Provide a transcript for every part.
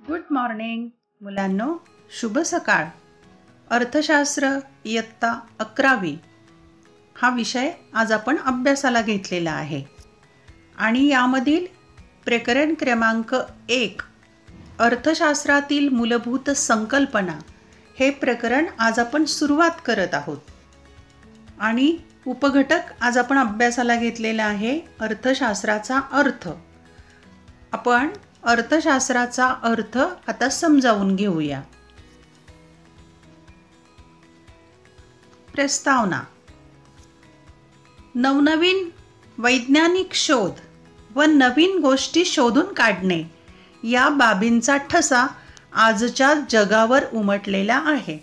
Good morning मुलांनो, शुभ सकाळ. अर्थशास्त्र इयत्ता 11वी हा विषय आज आपण अभ्यासाला घेतलेला आहे आणि यामधील प्रकरण क्रमांक 1 अर्थशास्त्रातील मूलभूत संकल्पना हे प्रकरण आज आपण सुरुवात करत आहोत. आणि उपघटक आज आपण अभ्यासाला घेतलेला आहे अर्थशास्त्राचा अर्थ. आपण अर्थशास्त्राचा अर्थ आता समजावून घेऊया. प्रस्तावना. नवनवीन वैज्ञानिक शोध व नवीन गोष्टी शोधून काढणे या बाबींचा ठसा आजच्या जगावर उमटलेला आहे.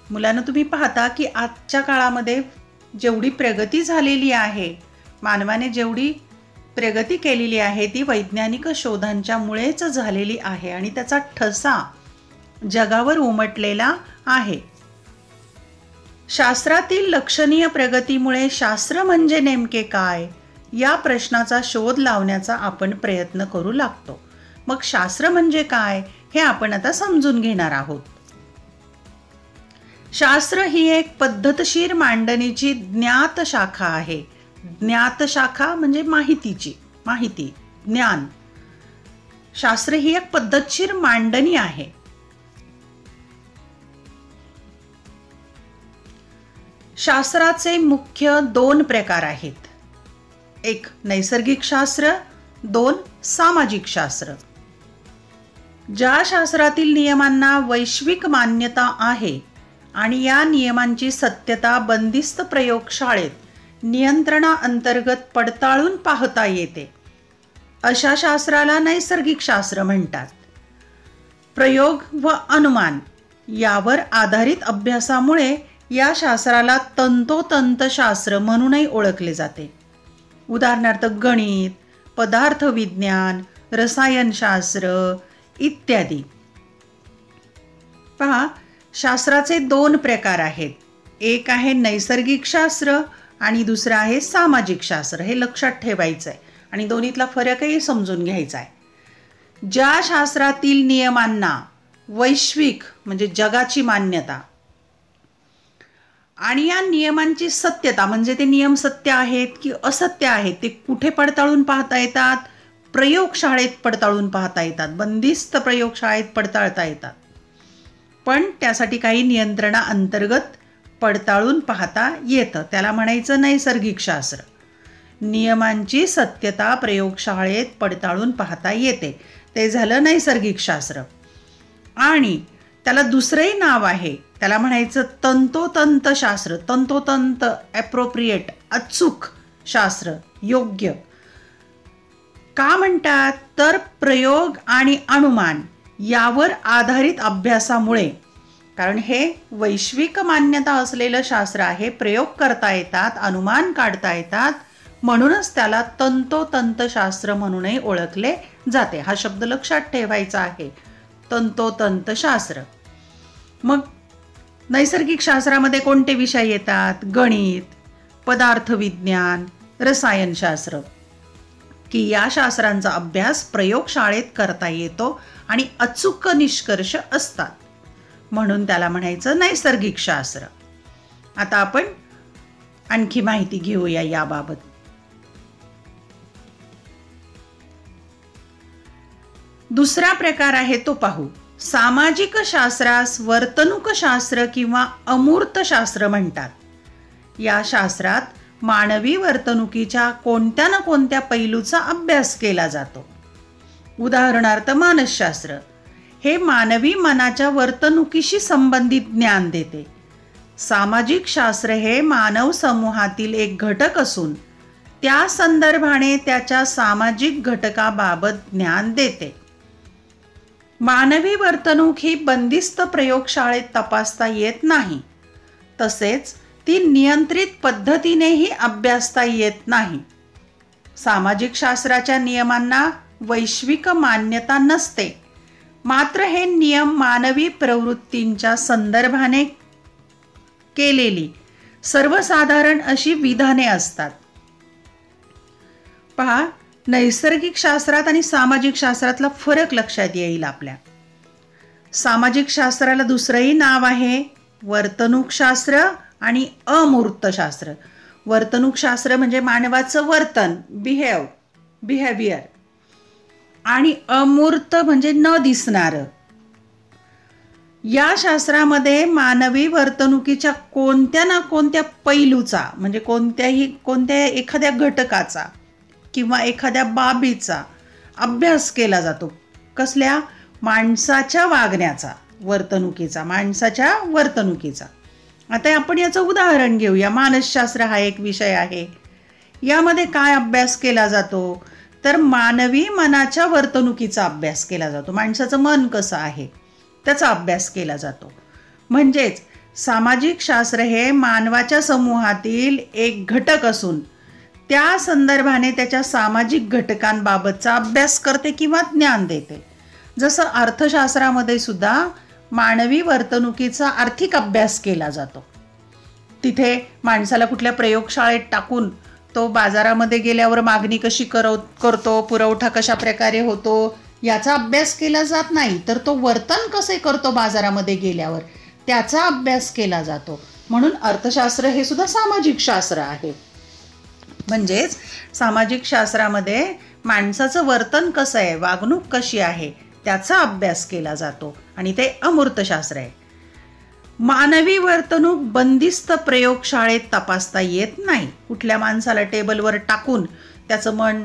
मुलांना तुम्ही पाहता की आजच्या काळामध्ये जेवढी प्रगती झालेली आहे, मानवाने जेवढी प्रगती केलेली आहे ती वैज्ञानिक शोधांच्या मुळेच झालेली आहे आणि त्याचा ठसा जगावर उमटलेला आहे. शास्त्रातील लक्षणीय प्रगतीमुळे शास्त्र म्हणजे नेमके काय या प्रश्नाचा शोध लावण्याचा आपण प्रयत्न करू लागतो. मग शास्त्र म्हणजे काय हे आपण आता समजून घेणार आहोत. शास्त्र ही एक पद्धतशीर मांडणीची ज्ञात शाखा आहे. ज्ञात शाखा म्हणजे माहिती, ज्ञान. शास्त्र ही एक पद्धतशीर मांडणी आहे. शास्त्राचे मुख्य 2 प्रकार आहेत. एक नैसर्गिक शास्त्र, 2 सामाजिक शास्त्र. ज्या शास्त्रातील नियमांना वैश्विक मान्यता आहे आणि या नियमांची सत्यता बंदिस्त प्रयोगशाळेत नियंत्रणाअंतर्गत पडताळून पाहता येते, अशा शास्त्राला नैसर्गिक शास्त्र म्हणतात. प्रयोग व अनुमान यावर आधारित अभ्यासामुळे या शास्त्राला तंतोतंत शास्त्र म्हणूनही ओळखले जाते. उदाहरणार्थ गणित, पदार्थविज्ञान, रसायनशास्त्र इत्यादी. पहा, शास्त्राचे 2 प्रकार आहेत. एक आहे नैसर्गिक शास्त्र आणि दुसरं आहे सामाजिक शास्त्र. हे लक्षात ठेवायचं आहे आणि दोन्हीतला फरकही समजून घ्यायचा आहे. ज्या शास्त्रातील नियमांना वैश्विक म्हणजे जगाची मान्यता आणि या नियमांची सत्यता म्हणजे ते नियम सत्य आहेत की असत्य आहेत ते कुठे पडताळून पाहता येतात? प्रयोगशाळेत पडताळून पाहता येतात. बंदिस्त प्रयोगशाळेत पडताळता येतात. पण त्यासाठी काही नियंत्रणाअंतर्गत पडताळून पाहता येतं. त्याला म्हणायचं नैसर्गिक शास्त्र. नियमांची सत्यता प्रयोगशाळेत पडताळून पाहता येते, ते झालं नैसर्गिक शास्त्र. आणि त्याला दुसरंही नाव आहे, त्याला म्हणायचं तंतोतंत शास्त्र. तंतोतंत, ॲप्रोप्रिएट, अचूक शास्त्र, योग्य. का म्हणतात तर प्रयोग आणि अनुमान यावर आधारित अभ्यासामुळे. कारण हे वैश्विक मान्यता असलेलं शास्त्र आहे. प्रयोग करता येतात, अनुमान काढता येतात, म्हणूनच त्याला तंतोतंत शास्त्र म्हणूनही ओळखले जाते. हा शब्द लक्षात ठेवायचा आहे, तंतोतंत शास्त्र. मग नैसर्गिक शास्त्रामध्ये कोणते विषय येतात? गणित, पदार्थविज्ञान, रसायनशास्त्र. की या शास्त्रांचा अभ्यास प्रयोगशाळेत करता येतो आणि अचूक निष्कर्ष असतात, म्हणून त्याला म्हणायचं नैसर्गिक शास्त्र. आता आपण आणखी माहिती घेऊया याबाबत. दुसरा प्रकार आहे तो पाहू. सामाजिक शास्त्रास वर्तणूकशास्त्र किंवा अमूर्त शास्त्र म्हणतात. या शास्त्रात मानवी वर्तणुकीच्या कोणत्या ना कोणत्या पैलूचा अभ्यास केला जातो. उदाहरणार्थ मानसशास्त्र हे मानवी मनाच्या वर्तणुकीशी संबंधित ज्ञान देते. सामाजिक शास्त्र हे मानव समूहातील एक घटक असून त्या संदर्भाने त्याच्या सामाजिक घटकाबाबत ज्ञान देते. मानवी वर्तणूक ही बंदिस्त प्रयोगशाळेत तपासता येत नाही, तसेच ती नियंत्रित पद्धतीनेही अभ्यासता येत नाही. सामाजिक शास्त्राच्या नियमांना वैश्विक मान्यता नसते, मात्र हे नियम मानवी प्रवृत्तींच्या संदर्भाने केलेली सर्वसाधारण अशी विधाने असतात. पहा, नैसर्गिक शास्त्रात आणि सामाजिक शास्त्रातला फरक लक्षात येईल आपल्या. सामाजिक शास्त्राला दुसरंही नाव आहे वर्तणूकशास्त्र आणि अमूर्तशास्त्र. वर्तणूकशास्त्र म्हणजे मानवाचं वर्तन, बिहेवियर, आणि अमूर्त म्हणजे न दिसणारं. या शास्त्रामध्ये मानवी वर्तणुकीच्या कोणत्या ना कोणत्या पैलूचा म्हणजे कोणत्या एखाद्या घटकाचा किंवा एखाद्या बाबीचा अभ्यास केला जातो. कसल्या? माणसाच्या वागण्याचा, माणसाच्या वर्तणुकीचा. आता आपण याचं उदाहरण घेऊया. मानसशास्त्र हा एक विषय आहे. यामध्ये काय अभ्यास केला जातो? तर मानवी मनाच्या वर्तणुकीचा अभ्यास केला जातो. माणसाचं मन कसं आहे त्याचा अभ्यास केला जातो. म्हणजेच सामाजिक शास्त्र हे मानवाच्या समूहातील एक घटक असून त्या संदर्भाने त्याच्या सामाजिक घटकांबाबतचा अभ्यास करते किंवा ज्ञान देते. जसं अर्थशास्त्रामध्ये सुद्धा मानवी वर्तणुकीचा आर्थिक अभ्यास केला जातो. तिथे माणसाला कुठल्या प्रयोगशाळेत टाकून तो बाजारामध्ये गेल्यावर मागणी कशी करतो, पुरवठा कशा प्रकारे होतो याचा अभ्यास केला जात नाही, तर तो वर्तन कसे करतो बाजारामध्ये गेल्यावर त्याचा अभ्यास केला जातो. म्हणून अर्थशास्त्र हे सुद्धा सामाजिक शास्त्र आहे. म्हणजेच सामाजिक शास्त्रामध्ये माणसाचं वर्तन कसं आहे, वागणूक कशी आहे त्याचा अभ्यास केला जातो आणि ते अमूर्तशास्त्र आहे. मानवी वर्तणूक बंदिस्त प्रयोगशाळेत तपासता येत नाही. कुठल्या माणसाला टेबलवर टाकून त्याचं मन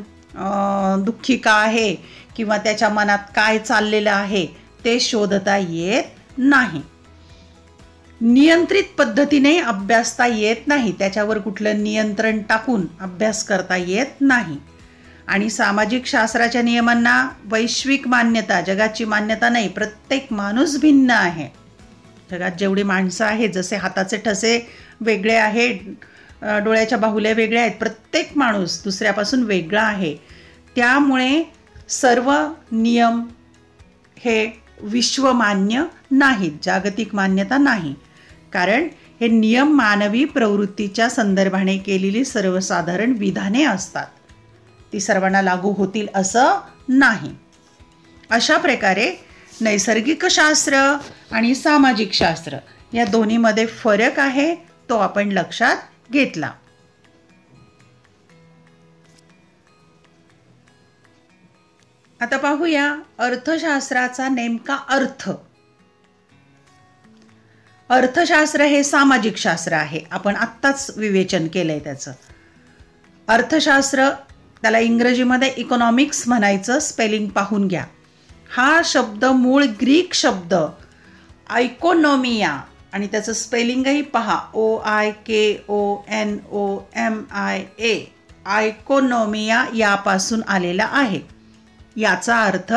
दुःखी का आहे किंवा त्याच्या मनात काय चाललेलं आहे ते शोधता येत नाही. नियंत्रित पद्धतीने अभ्यासता येत नाही. त्याच्यावर कुठलं नियंत्रण टाकून अभ्यास करता येत नाही. आणि सामाजिक शास्त्राच्या नियमांना वैश्विक मान्यता, जगाची मान्यता नाही. प्रत्येक माणूस भिन्न आहे. जगात जेवढी माणसं आहेत, जसे हाताचे ठसे वेगळे आहेत, डोळ्याच्या बाहुल्या वेगळ्या आहेत, प्रत्येक माणूस दुसऱ्यापासून वेगळा आहे. त्यामुळे सर्व नियम हे विश्वमान्य नाहीत, जागतिक मान्यता नाही. कारण हे नियम मानवी प्रवृत्तीच्या संदर्भाने केलेली सर्वसाधारण विधाने असतात. ती सर्वांना लागू होतील असं नाही. अशा प्रकारे नैसर्गिक शास्त्र आणि सामाजिक शास्त्र या दोन्हीमध्ये फरक आहे, तो आपण लक्षात घेतला. आता पाहूया अर्थशास्त्राचा नेमका अर्थ. अर्थशास्त्र हे सामाजिक शास्त्र आहे. आपण आत्ताच विवेचन केलंय त्याचं. अर्थशास्त्र, त्याला इंग्रजीमध्ये इकॉनॉमिक्स म्हणायचं. स्पेलिंग पाहून घ्या. हा शब्द मूळ ग्रीक शब्द आयकोनॉमिया आणि त्याचं स्पेलिंगही पहा, OIKONOMIA, आयकोनॉमिया यापासून आलेला आहे. याचा अर्थ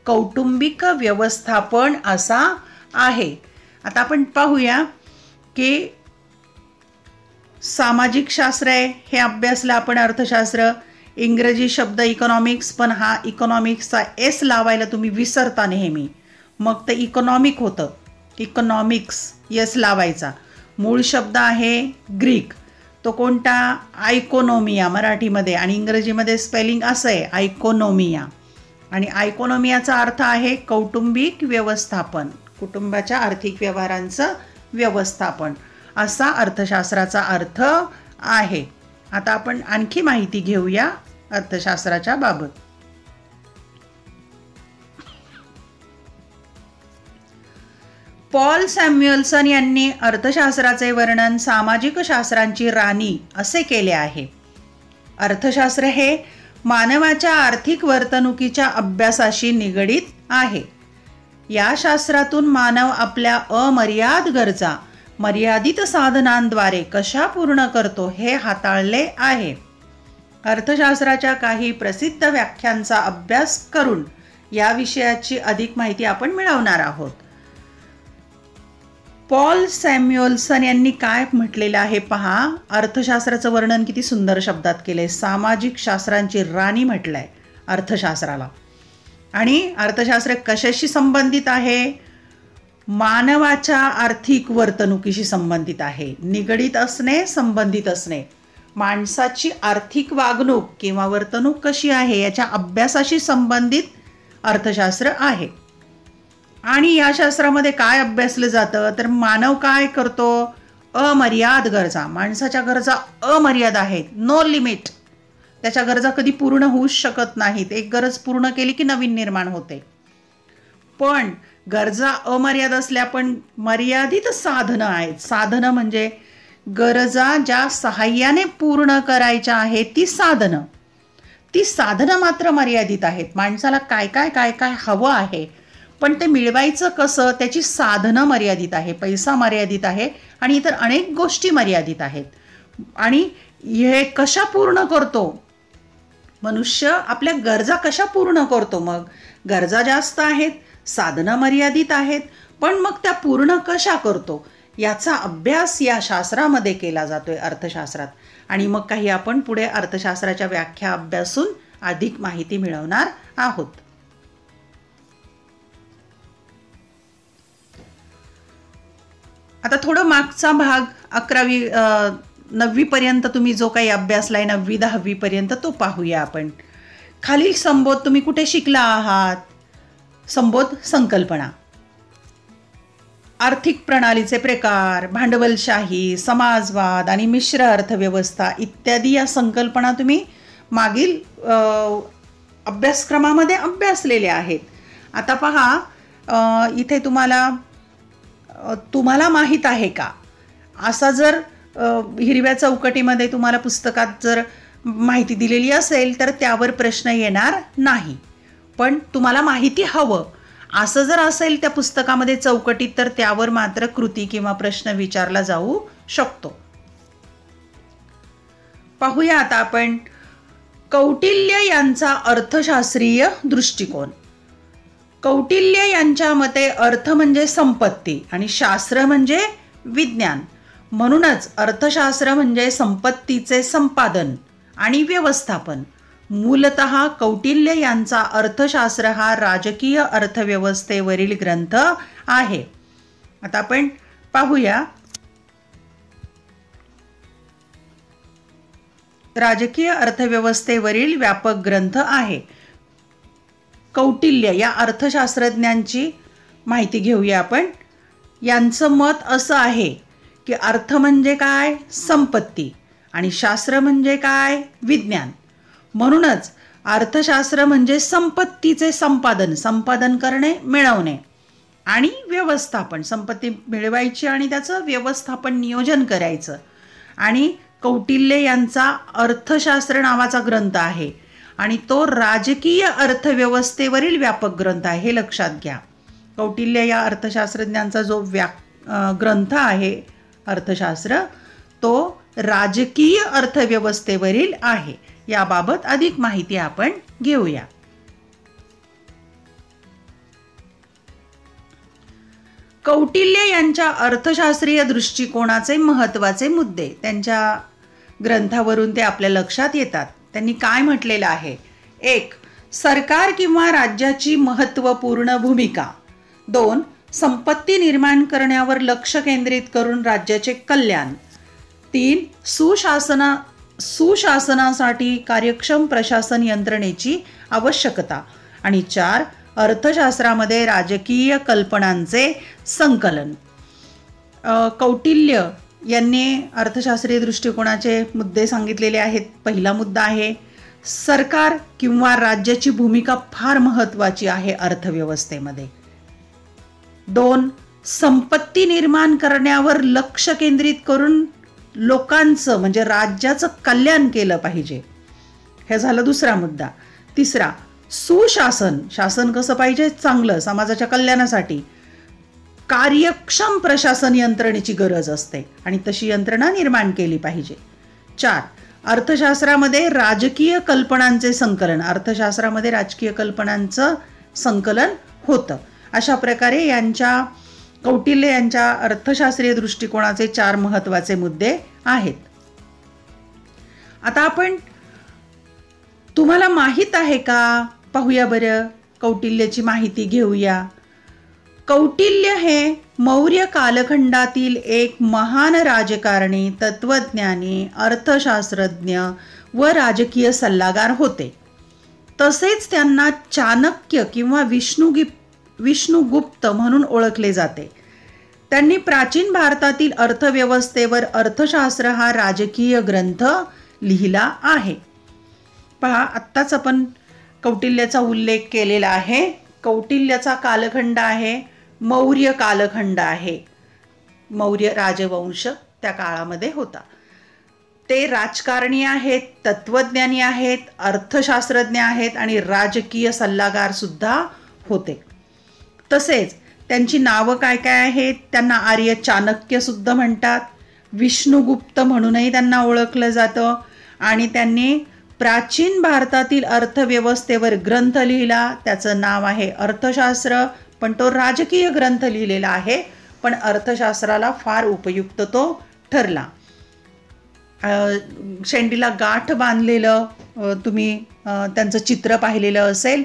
कौटुंबिक व्यवस्थापन असा आहे. आता आपण पाहूया की सामाजिक शास्त्र आहे हे अभ्यासलं आपण अर्थशास्त्र. इंग्रजी शब्द इकॉनॉमिक्स, पण हा इकॉनॉमिक्सचा एस लावायला तुम्ही विसरता नेहमी, मग ते इकॉनॉमिक होतं. इकॉनॉमिक्स एस लावायचा. मूळ शब्द आहे ग्रीक. तो कोणता? आयकोनॉमिया मराठीमध्ये, आणि इंग्रजीमध्ये स्पेलिंग असं आहे आयकोनॉमिया. आणि आयकोनॉमियाचा अर्थ आहे कौटुंबिक व्यवस्थापन, कुटुंबाच्या आर्थिक व्यवहारांचं व्यवस्थापन, असा अर्थशास्त्राचा अर्थ आहे. आता आपण आणखी माहिती घेऊया अर्थशास्त्राच्या बाबत. पॉल सॅम्युएल्सन यांनी अर्थशास्त्राचे वर्णन सामाजिक शास्त्रांची राणी असे केले आहे. अर्थशास्त्र हे मानवाच्या आर्थिक वर्तणुकीच्या अभ्यासाशी निगडीत आहे. या शास्त्रातून मानव आपल्या अमर्याद गरजा मर्यादित साधनांद्वारे कशा पूर्ण करतो हे हाताळले आहे. अर्थशास्त्राच्या काही प्रसिद्ध व्याख्यांचा अभ्यास करून या विषयाची अधिक माहिती आपण मिळवणार आहोत. पॉल सॅम्युएल्सन यांनी काय म्हटलेलं आहे पहा. अर्थशास्त्राचं वर्णन किती सुंदर शब्दात केलंय. सामाजिक शास्त्रांची राणी म्हटलंय अर्थशास्त्राला. आणि अर्थशास्त्र कशाशी संबंधित आहे? मानवाच्या आर्थिक वर्तणुकीशी संबंधित आहे. निगडीत असणे, संबंधित असणे. माणसाची आर्थिक वागणूक किंवा वर्तणूक कशी आहे याच्या अभ्यासाशी संबंधित अर्थशास्त्र आहे. आणि या शास्त्रामध्ये काय अभ्यासलं जातं तर मानव काय करतो, अमर्याद गरजा, माणसाच्या गरजा अमर्याद आहेत, नो लिमिट. त्याच्या गरजा कधी पूर्ण होऊच शकत नाहीत. एक गरज पूर्ण केली की नवीन निर्माण होते. पण गरजा अमर्याद असल्या पण मर्यादित साधनं आहेत. साधनं म्हणजे गरजा ज्या सहाय्याने पूर्ण करायच्या आहेत ती साधनं. ती साधनं मात्र मर्यादित आहेत. माणसाला काय काय काय काय हवं आहे, पण ते मिळवायचं कसं त्याची साधनं मर्यादित आहे, पैसा मर्यादित आहे आणि इतर अनेक गोष्टी मर्यादित आहेत. आणि हे कशा पूर्ण करतो मनुष्य, आपल्या गरजा कशा पूर्ण करतो? मग गरजा जास्त आहेत, साधनं मर्यादित आहेत, पण मग त्या पूर्ण कशा करतो याचा अभ्यास या शास्त्रामध्ये केला जातोय, अर्थशास्त्रात. आणि मग काही आपण पुढे अर्थशास्त्राच्या व्याख्या अभ्यासून अधिक माहिती मिळवणार आहोत. आता थोडं मागचा भाग 9वी पर्यंत तुम्ही जो काही अभ्यासलाय, 9वी 10वी पर्यंत, तो पाहूया आपण. खालील संबोध तुम्ही कुठे शिकला आहात? संबोध संकल्पना, आर्थिक प्रणालीचे प्रकार, भांडवलशाही, समाजवाद आणि मिश्र अर्थव्यवस्था इत्यादी या संकल्पना तुम्ही मागील अभ्यासक्रमामध्ये अभ्यासलेल्या आहेत. आता पहा, इथे तुम्हाला माहीत आहे का, असा जर हिरव्या चौकटीमध्ये तुम्हाला पुस्तकात जर माहिती दिलेली असेल तर त्यावर प्रश्न येणार नाही. पण तुम्हाला माहिती हवं असं जर असेल त्या पुस्तकामध्ये चौकटीत, तर त्यावर मात्र कृती किंवा प्रश्न विचारला जाऊ शकतो. पाहूया आता आपण कौटिल्य यांचा अर्थशास्त्रीय दृष्टिकोन. कौटिल्य यांच्या मते अर्थ म्हणजे संपत्ती आणि शास्त्र म्हणजे विज्ञान. म्हणूनच अर्थशास्त्र म्हणजे संपत्तीचे संपादन आणि व्यवस्थापन. मूलतः कौटिल्य यांचा अर्थशास्त्र हा राजकीय अर्थव्यवस्थेवरील ग्रंथ आहे. आता आपण पाहूया राजकीय अर्थव्यवस्थेवरील व्यापक ग्रंथ आहे. कौटिल्य या अर्थशास्त्रज्ञांची माहिती घेऊया आपण. यांचं मत असं आहे की अर्थ म्हणजे काय, संपत्ती, आणि शास्त्र म्हणजे काय, विज्ञान. म्हणूनच अर्थशास्त्र म्हणजे संपत्तीचे संपादन करणे, मिळवणे आणि व्यवस्थापन. संपत्ती मिळवायची आणि त्याचं व्यवस्थापन, नियोजन करायचं. आणि कौटिल्य यांचा अर्थशास्त्र नावाचा ग्रंथ आहे आणि तो राजकीय अर्थव्यवस्थेवरील व्यापक ग्रंथ आहे, हे लक्षात घ्या. कौटिल्य या अर्थशास्त्रज्ञांचा जो ग्रंथ आहे अर्थशास्त्र, तो राजकीय अर्थव्यवस्थेवरील आहे. याबाबत अधिक माहिती आपण घेऊया. कौटिल्य यांच्या अर्थशास्त्रीय दृष्टिकोनाचे महत्त्वाचे मुद्दे त्यांच्या ग्रंथावरून ते आपल्या लक्षात येतात. त्यांनी काय म्हटलेलं आहे? 1. सरकार किंवा राज्याची महत्त्वपूर्ण भूमिका. 2. संपत्ती निर्माण करण्यावर लक्ष केंद्रित करून राज्याचे कल्याण. 3. सुशासनासाठी कार्यक्षम प्रशासन यंत्रणेची आवश्यकता. आणि 4. अर्थशास्त्रामध्ये राजकीय कल्पनांचे संकलन. कौटिल्य यांनी अर्थशास्त्रीय दृष्टिकोनाचे मुद्दे सांगितलेले आहेत. पहिला मुद्दा आहे सरकार किंवा राज्याची भूमिका फार महत्त्वाची आहे अर्थव्यवस्थेमध्ये. 2. संपत्ती निर्माण करण्यावर लक्ष केंद्रित करून लोकांचं म्हणजे राज्याचं कल्याण केलं पाहिजे. हे झालं दुसरा मुद्दा. तिसरा, शासन कसं पाहिजे, चांगलं, समाजाच्या कल्याणासाठी. कार्यक्षम प्रशासन यंत्रणेची गरज असते आणि तशी यंत्रणा निर्माण केली पाहिजे. 4. अर्थशास्त्रामध्ये राजकीय कल्पनांचे संकलन. अर्थशास्त्रामध्ये राजकीय कल्पनांचं संकलन होतं. अशा प्रकारे कौटिल्य यांच्या अर्थशास्त्रीय दृष्टिकोनाचे 4 महत्त्वाचे मुद्दे आहेत. आता आपण तुम्हाला माहीत आहे का, पाहूया बरं, कौटिल्याची माहिती घेऊया. कौटिल्य हे मौर्य कालखंडातील एक महान राजकारणी, तत्वज्ञानी, अर्थशास्त्रज्ञ व राजकीय सल्लागार होते. तसेच त्यांना चाणक्य किंवा विष्णुगुप्त म्हणून ओळखले जाते. त्यांनी प्राचीन भारतातील अर्थव्यवस्थेवर अर्थशास्त्र हा राजकीय ग्रंथ लिहिला आहे. पहा, आत्ताच आपण कौटिल्याचा उल्लेख केलेला आहे. कौटिल्याचा कालखंड आहे मौर्य कालखंड आहे. मौर्य राजवंश त्या काळामध्ये होता. ते राजकारणी आहेत, तत्वज्ञानी आहेत, अर्थशास्त्रज्ञ आहेत आणि राजकीय सल्लागार सुद्धा होते. तसेच त्यांची नावं काय काय आहेत? त्यांना आर्य चाणक्य सुद्धा म्हणतात, विष्णुगुप्त म्हणूनही त्यांना ओळखलं जातं. आणि त्यांनी प्राचीन भारतातील अर्थव्यवस्थेवर ग्रंथ लिहिला, त्याचं नाव आहे अर्थशास्त्र. पण तो राजकीय ग्रंथ लिहिलेला आहे, पण अर्थशास्त्राला फार उपयुक्त तो ठरला. शेंडीला गाठ बांधलेलं तुम्ही त्यांचं चित्र पाहिलेलं असेल.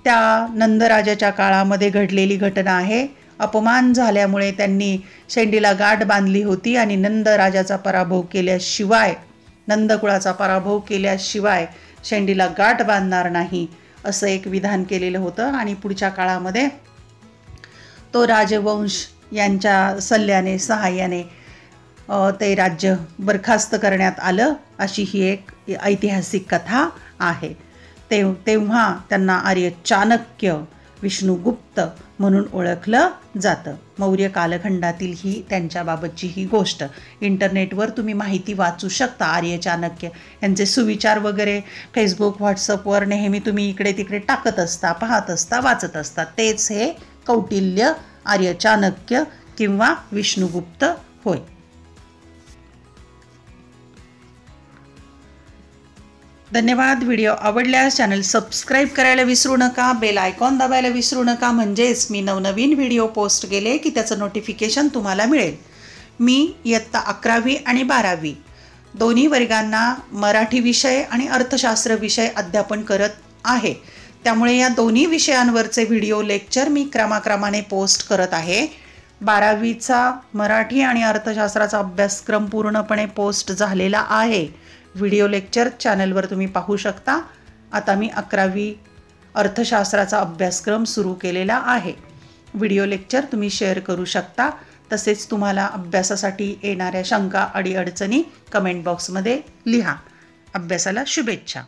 त्या नंदराजाच्या काळामध्ये घडलेली घटना आहे. अपमान झाल्यामुळे त्यांनी शेंडीला गाठ बांधली होती आणि नंदराजाचा पराभव केल्याशिवाय, नंदकुळाचा पराभव केल्याशिवाय शेंडीला गाठ बांधणार नाही असं एक विधान केलेलं होतं. आणि पुढच्या काळामध्ये तो राजवंश यांच्या सल्ल्याने, सहाय्याने ते राज्य बरखास्त करण्यात आलं, अशी ही एक ऐतिहासिक कथा आहे. तेव्हा त्यांना आर्य चाणक्य, विष्णुगुप्त म्हणून ओळखलं जातं. मौर्य कालखंडातील ही त्यांच्याबाबतची ही गोष्ट. इंटरनेटवर तुम्ही माहिती वाचू शकता. आर्य चाणक्य यांचे सुविचार वगैरे फेसबुक, व्हॉट्सअपवर नेहमी तुम्ही इकडे तिकडे टाकत असता, पाहत असता, वाचत असता. तेच हे कौटिल्य, आर्य चाणक्य किंवा विष्णुगुप्त होय. धन्यवाद. व्हिडिओ आवडल्यास चॅनल सबस्क्राईब करायला विसरू नका, बेल आयकॉन दाबायला विसरू नका, म्हणजेच मी नवनवीन व्हिडिओ पोस्ट केले की त्याचं नोटिफिकेशन तुम्हाला मिळेल. मी इयत्ता 11वी आणि 12वी दोन्ही वर्गांना मराठी विषय आणि अर्थशास्त्र विषय अध्यापन करत आहे. त्यामुळे या दोन्ही विषयांवरचे व्हिडिओ लेक्चर मी क्रमाक्रमाने पोस्ट करत आहे. 12वीचा मराठी आणि अर्थशास्त्राचा अभ्यासक्रम पूर्णपणे पोस्ट झालेला आहे. व्हिडिओ लेक्चर चॅनलवर तुम्ही पाहू शकता. आता मी 11वी अर्थशास्त्राचा अभ्यासक्रम सुरू केलेला आहे. व्हिडिओ लेक्चर तुम्ही शेअर करू शकता. तसेच तुम्हाला अभ्यासासाठी येणाऱ्या शंका, अडीअडचणी कमेंट बॉक्समध्ये लिहा. अभ्यासाला शुभेच्छा.